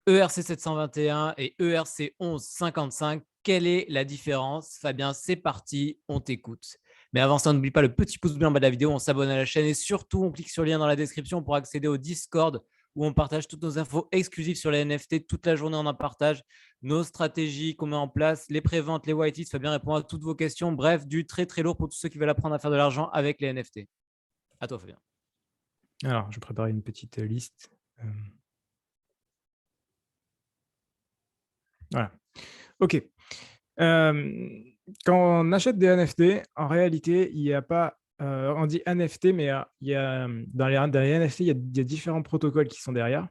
ERC 721 et ERC 1155. Quelle est la différence? Fabien, c'est parti, on t'écoute. Mais avant ça, n'oublie pas le petit pouce bleu en bas de la vidéo, on s'abonne à la chaîne et surtout, on clique sur le lien dans la description pour accéder au Discord où on partage toutes nos infos exclusives sur les NFT. Toute la journée, on en partage nos stratégies qu'on met en place, les préventes, les whitelists. Fabien répond à toutes vos questions. Bref, du très très lourd pour tous ceux qui veulent apprendre à faire de l'argent avec les NFT. À toi, Fabien. Alors, je prépare une petite liste. Voilà. OK. Quand on achète des NFT, en réalité, il y a pas, on dit NFT, mais il y a, dans les NFT, il y a différents protocoles qui sont derrière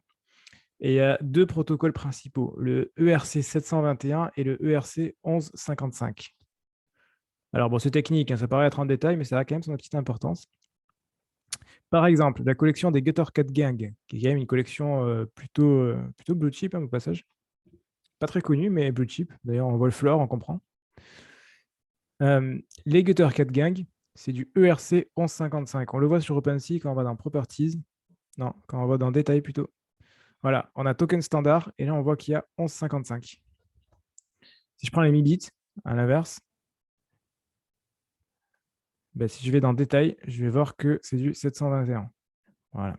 et il y a 2 protocoles principaux, le ERC 721 et le ERC 1155. Alors bon, c'est technique, hein, ça paraît être un détail, mais ça a quand même son petite importance. Par exemple, la collection des Gutter Cat Gang, qui est quand même une collection, plutôt blue chip, hein, au passage. Pas très connue, mais blue chip. D'ailleurs, on voit le floor, on comprend. Les Gutter Cat Gang, c'est du ERC 1155. On le voit sur OpenSea quand on va dans Properties. Non, quand on va dans Détails plutôt. Voilà, on a token standard et là, on voit qu'il y a 1155. Si je prends les Mibits, à l'inverse, ben, si je vais dans Détails, je vais voir que c'est du 721. Voilà.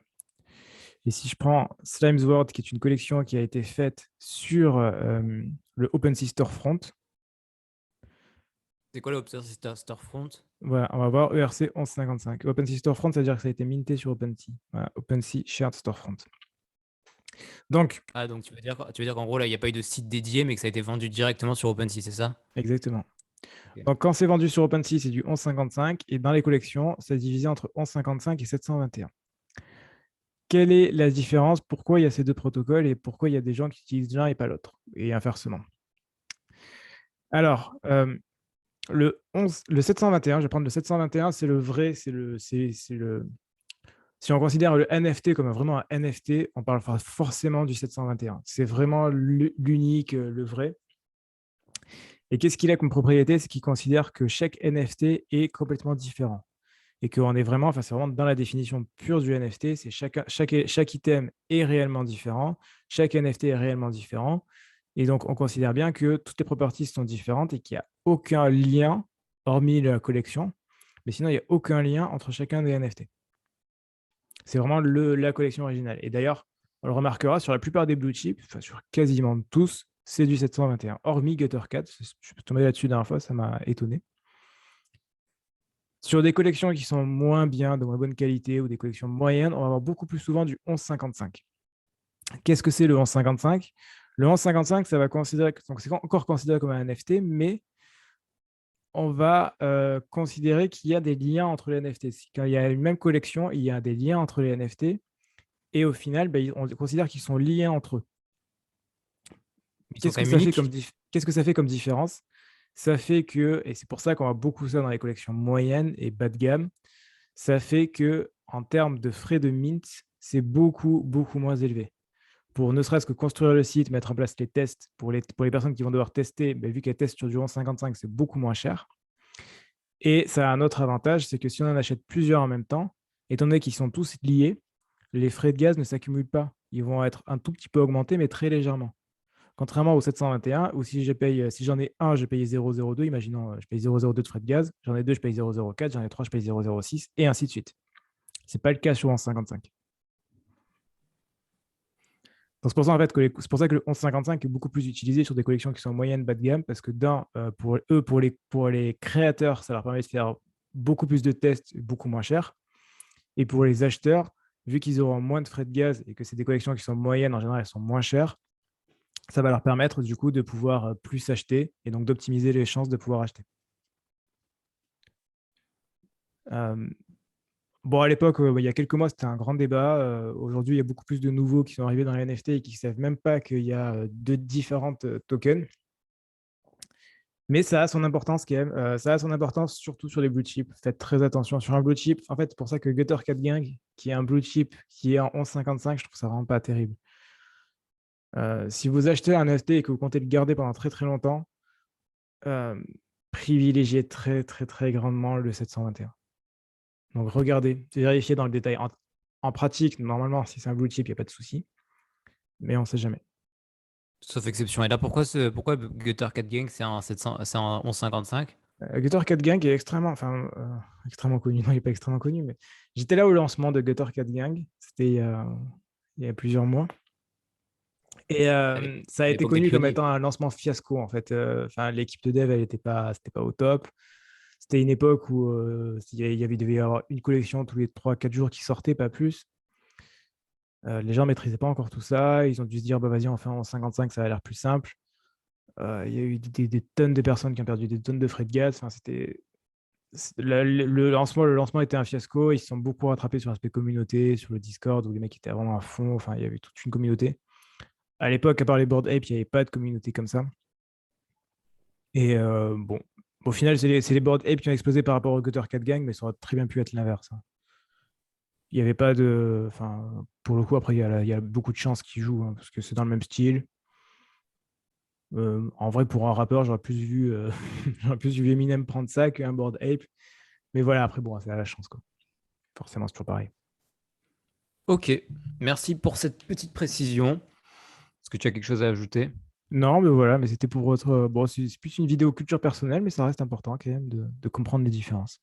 Et si je prends Slime's World, qui est une collection qui a été faite sur le OpenSea Storefront, C'est quoi l'Observer Storefront? voilà, on va voir ERC 1155. OpenSea Storefront, ça veut dire que ça a été minté sur OpenSea. Voilà, OpenSea Shared Storefront. Donc, Ah, donc tu veux dire qu'en gros, là, il n'y a pas eu de site dédié, mais que ça a été vendu directement sur OpenSea, c'est ça? exactement. Ok. Donc, quand c'est vendu sur OpenSea, c'est du 1155 et dans les collections, c'est divisé entre 1155 et 721. Quelle est la différence? Pourquoi il y a ces deux protocoles et pourquoi il y a des gens qui utilisent l'un et pas l'autre? Et inversement. Alors, le 721, je vais prendre le 721, c'est le vrai, si on considère le NFT comme vraiment un NFT, on parle forcément du 721. C'est vraiment l'unique, le vrai. Et qu'est-ce qu'il a comme propriété? C'est qu'il considère que chaque NFT est complètement différent et qu'on est vraiment, enfin, c'est vraiment dans la définition pure du NFT, c'est chaque item est réellement différent, chaque NFT est réellement différent. Et donc, on considère bien que toutes les properties sont différentes et qu'il n'y a aucun lien, hormis la collection, mais sinon, il n'y a aucun lien entre chacun des NFT. C'est vraiment la collection originale. Et d'ailleurs, on le remarquera sur la plupart des blue chips, enfin sur quasiment tous, c'est du 721, hormis Guttercat. Je suis tombé là-dessus la dernière fois, ça m'a étonné. Sur des collections qui sont moins bien, de moins bonne qualité ou des collections moyennes, on va avoir beaucoup plus souvent du 1155. Qu'est-ce que c'est le 1155? Le 1155, ça va considérer, donc c'est encore considéré comme un NFT, mais on va considérer qu'il y a des liens entre les NFT. Quand il y a une même collection, il y a des liens entre les NFT et au final, ben, on considère qu'ils sont liés entre eux. Ils sont Qu'est-ce quand que même ça fait uniques. comme, qu'est-ce que ça fait comme différence? Ça fait que, et c'est pour ça qu'on voit beaucoup ça dans les collections moyennes et bas de gamme, ça fait que en termes de frais de mint, c'est beaucoup, beaucoup moins élevé. Pour ne serait-ce que construire le site, mettre en place les tests, pour les personnes qui vont devoir tester, ben, vu qu'elles testent sur du 11,55, c'est beaucoup moins cher. Et ça a un autre avantage, c'est que si on en achète plusieurs en même temps, étant donné qu'ils sont tous liés, les frais de gaz ne s'accumulent pas. Ils vont être un tout petit peu augmentés, mais très légèrement. Contrairement au 721, où si j'en ai un, je paye 0,02, imaginons, je paye 0,02 de frais de gaz, j'en ai deux, je paye 0,04, j'en ai trois, je paye 0,06, et ainsi de suite. Ce n'est pas le cas sur 11,55. Donc, c'est pour ça, en fait, c'est pour ça que le 11,55 est beaucoup plus utilisé sur des collections qui sont moyennes, bas de gamme, parce que pour eux, pour les créateurs, ça leur permet de faire beaucoup plus de tests, beaucoup moins cher. Et pour les acheteurs, vu qu'ils auront moins de frais de gaz et que c'est des collections qui sont moyennes, en général, elles sont moins chères, ça va leur permettre du coup de pouvoir plus acheter et donc d'optimiser les chances de pouvoir acheter. Euh, bon, à l'époque, il y a quelques mois, c'était un grand débat. Aujourd'hui, il y a beaucoup plus de nouveaux qui sont arrivés dans les NFT et qui ne savent même pas qu'il y a deux différentes tokens. Mais ça a son importance quand même. Ça a son importance surtout sur les blue chips. Faites très attention sur un blue chip. En fait, c'est pour ça que Gutter Cat Gang, qui est un blue chip qui est en 11,55, je trouve ça vraiment pas terrible. Si vous achetez un NFT et que vous comptez le garder pendant très très longtemps, euh, privilégiez très très très grandement le 721. Donc regardez, vérifiez dans le détail. En pratique, normalement, si c'est un blue chip, il n'y a pas de souci, mais on ne sait jamais. Sauf exception. Et là, pourquoi Gutter Cat Gang, c'est un 700, c'est un 11,55? Gutter Cat Gang est extrêmement connu. Non, il n'est pas extrêmement connu, mais j'étais là au lancement de Gutter Cat Gang. C'était il y a plusieurs mois. Et À ça a été l'époque des connu comme pionniers. étant un lancement fiasco, en fait. L'équipe de dev, c'était pas au top. C'était une époque où devait y avoir une collection tous les 3-4 jours qui sortait, pas plus. Les gens ne maîtrisaient pas encore tout ça. Ils ont dû se dire, bah, vas-y, on fait en 55, ça a l'air plus simple. Il y a eu des tonnes de personnes qui ont perdu des tonnes de frais de gaz. Enfin, le lancement était un fiasco. Ils se sont beaucoup rattrapés sur l'aspect communauté, sur le Discord, où les mecs étaient vraiment à fond. Enfin, il y avait toute une communauté. À l'époque, à part les Bored Ape, il n'y avait pas de communauté comme ça. Et bon, au final, c'est les Bored Ape qui ont explosé par rapport au Gutter Cat Gang, mais ça aurait très bien pu être l'inverse, hein. Il n'y avait pas de. Enfin, pour le coup, après, il y a beaucoup de chances qui jouent, hein, parce que c'est dans le même style. En vrai, pour un rappeur, j'aurais plus vu, j'aurais plus vu Eminem prendre ça qu'un Bored Ape. Mais voilà, après, bon, c'est à la chance, quoi. Forcément, c'est toujours pareil. Ok, merci pour cette petite précision. Est-ce que tu as quelque chose à ajouter? Non, mais voilà, mais c'était pour votre. Bon, c'est plus une vidéo culture personnelle, mais ça reste important quand même de comprendre les différences.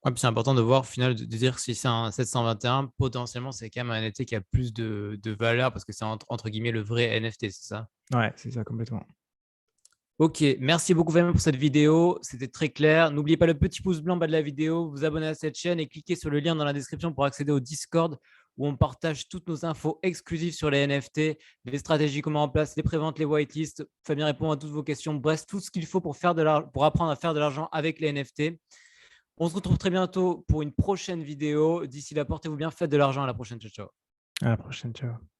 Ouais, puis c'est important de voir au final, de dire que si c'est un 721, potentiellement, c'est quand même un NFT qui a plus de valeur parce que c'est entre guillemets le vrai NFT, c'est ça? Ouais, c'est ça, complètement. Ok, merci beaucoup vraiment pour cette vidéo. C'était très clair. N'oubliez pas le petit pouce blanc en bas de la vidéo, vous abonner à cette chaîne et cliquez sur le lien dans la description pour accéder au Discord où on partage toutes nos infos exclusives sur les NFT, les stratégies, comment on place, les préventes, les whitelists. Fabien répond à toutes vos questions. Bref, tout ce qu'il faut pour apprendre à faire de l'argent avec les NFT. On se retrouve très bientôt pour une prochaine vidéo. D'ici là, portez-vous bien, faites de l'argent. À la prochaine. Ciao, ciao. À la prochaine, ciao.